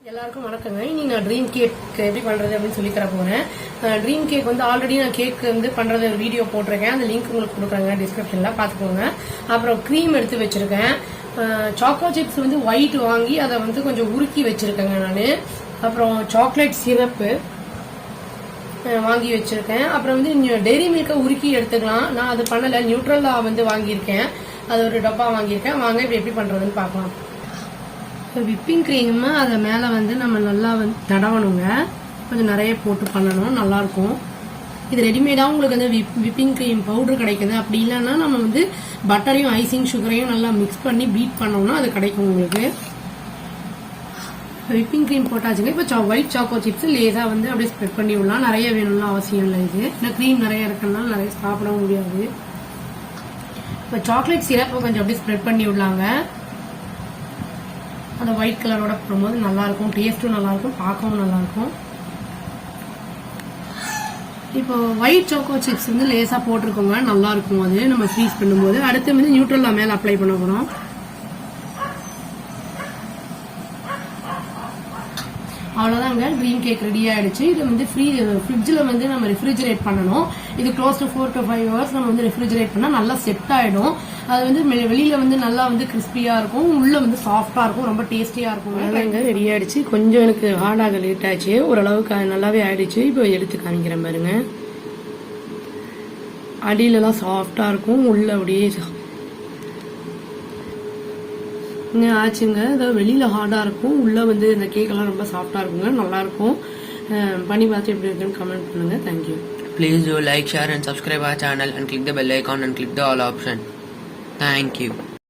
எல்லாருக்கும் வணக்கங்க. இன்னைக்கு நான் ட்ரீம் கேக் எப்படி பண்றது அப்படின்னு சொல்லி தர போறேன். ட்ரீம் கேக் வந்து ஆல்ரெடி நான் கேக் வந்து பண்றது வீடியோ போட்டிருக்கேன். அந்த லிங்க் உங்களுக்கு கொடுக்குறேங்க டிஸ்கிரிப்ஷன்ல பாத்துக்கோங்க. அப்புறம் க்ரீம் எடுத்து வச்சிருக்கேன். சாக்கோ சிப்ஸ் வந்து ஒயிட் வாங்கி அதை வந்து கொஞ்சம் உருக்கி வச்சிருக்கேங்க நான். அப்புறம் சாக்லேட் சிரப்பு வாங்கி வச்சிருக்கேன். அப்புறம் வந்து டெய்ரி மில்கை உருக்கி எடுத்துக்கலாம். நான் அது பண்ணல, நியூட்ரலா வந்து வாங்கியிருக்கேன். அது ஒரு டப்பா வாங்கியிருக்கேன். வாங்க இப்ப எப்படி பண்றதுன்னு பார்க்கலாம். விப்பிங் கிரீம் அதை மேலே வந்து நம்ம நல்லா வந்து தடவணுங்க. கொஞ்சம் நிறைய போட்டு பண்ணணும், நல்லா இருக்கும். இது ரெடிமேடாக உங்களுக்கு வந்து விப்பிங் கிரீம் பவுடர் கிடைக்குது. அப்படி இல்லைன்னா நம்ம வந்து பட்டரையும் ஐசிங் சுகரையும் நல்லா மிக்ஸ் பண்ணி பீட் பண்ணோம்னா அது கிடைக்கும் உங்களுக்கு. விப்பிங் கிரீம் போட்டாச்சுங்க. இப்போ ஒயிட் சாக்கோ சிப்ஸ் லேசாக வந்து அப்படியே ஸ்ப்ரெட் பண்ணி விடலாம். நிறைய வேணும்னு அவசியம் இல்லை. இது ஏன்னா கிரீம் நிறைய இருக்கிறதுனால நிறைய சாப்பிடவும் முடியாது. இப்போ சாக்லேட் சிரப்பை கொஞ்சம் அப்படியே ஸ்ப்ரெட் பண்ணி விடலாங்க. அந்த ஒயிட் கலரோட போடும்போது நல்லா இருக்கும், டேஸ்ட்டும் நல்லா இருக்கும், பார்க்கவும் நல்லா இருக்கும். இப்போ ஒயிட் சாக்கோ சிப்ஸ் வந்து லேசா போட்டிருக்கோங்க, நல்லா இருக்கும். அது நம்ம ஃப்ரீஸ் பண்ணும்போது அடுத்து வந்து நியூட்ரல்லா மேல அப்ளை பண்ண போறோம். அவ்வளவுதாங்க, ட்ரீம் கேக் ரெடி ஆயிடுச்சு. இது வந்து ஃப்ரிட்ஜில் வந்து நம்ம ரெஃப்ரிஜரேட் பண்ணணும். இது க்ளோஸ் டு 4 to 5 hours நம்ம வந்து ரெஃப்ரிஜரேட் பண்ணா நல்லா செட் ஆயிடும். அது வந்து வெளியில வந்து நல்லா வந்து கிறிஸ்பியா இருக்கும், உள்ள வந்து சாஃப்டா இருக்கும், ரொம்ப டேஸ்டியா இருக்கும். அதாங்க ரெடி ஆயிடுச்சு. கொஞ்சம் எனக்கு ஹார்டாக லேட் ஆயிடுச்சு, ஓரளவுக்கு நல்லாவே ஆயிடுச்சு. இப்போ எடுத்து காமிக்கிறேன் பாருங்க. அடியிலலாம் சாஃப்டா இருக்கும், உள்ள அப்படியே ஆச்சுங்க. அதாவது வெளியில ஹார்டா இருக்கும், உள்ள வந்து இந்த கேக் எல்லாம் ரொம்ப சாஃப்டா இருக்குங்க, நல்லா இருக்கும். பண்ணி பார்த்து எப்படி இருக்குன்னு கமெண்ட் பண்ணுங்க. Thank you. Please do like, share and subscribe our channel and click the bell icon and click the all option. Thank you.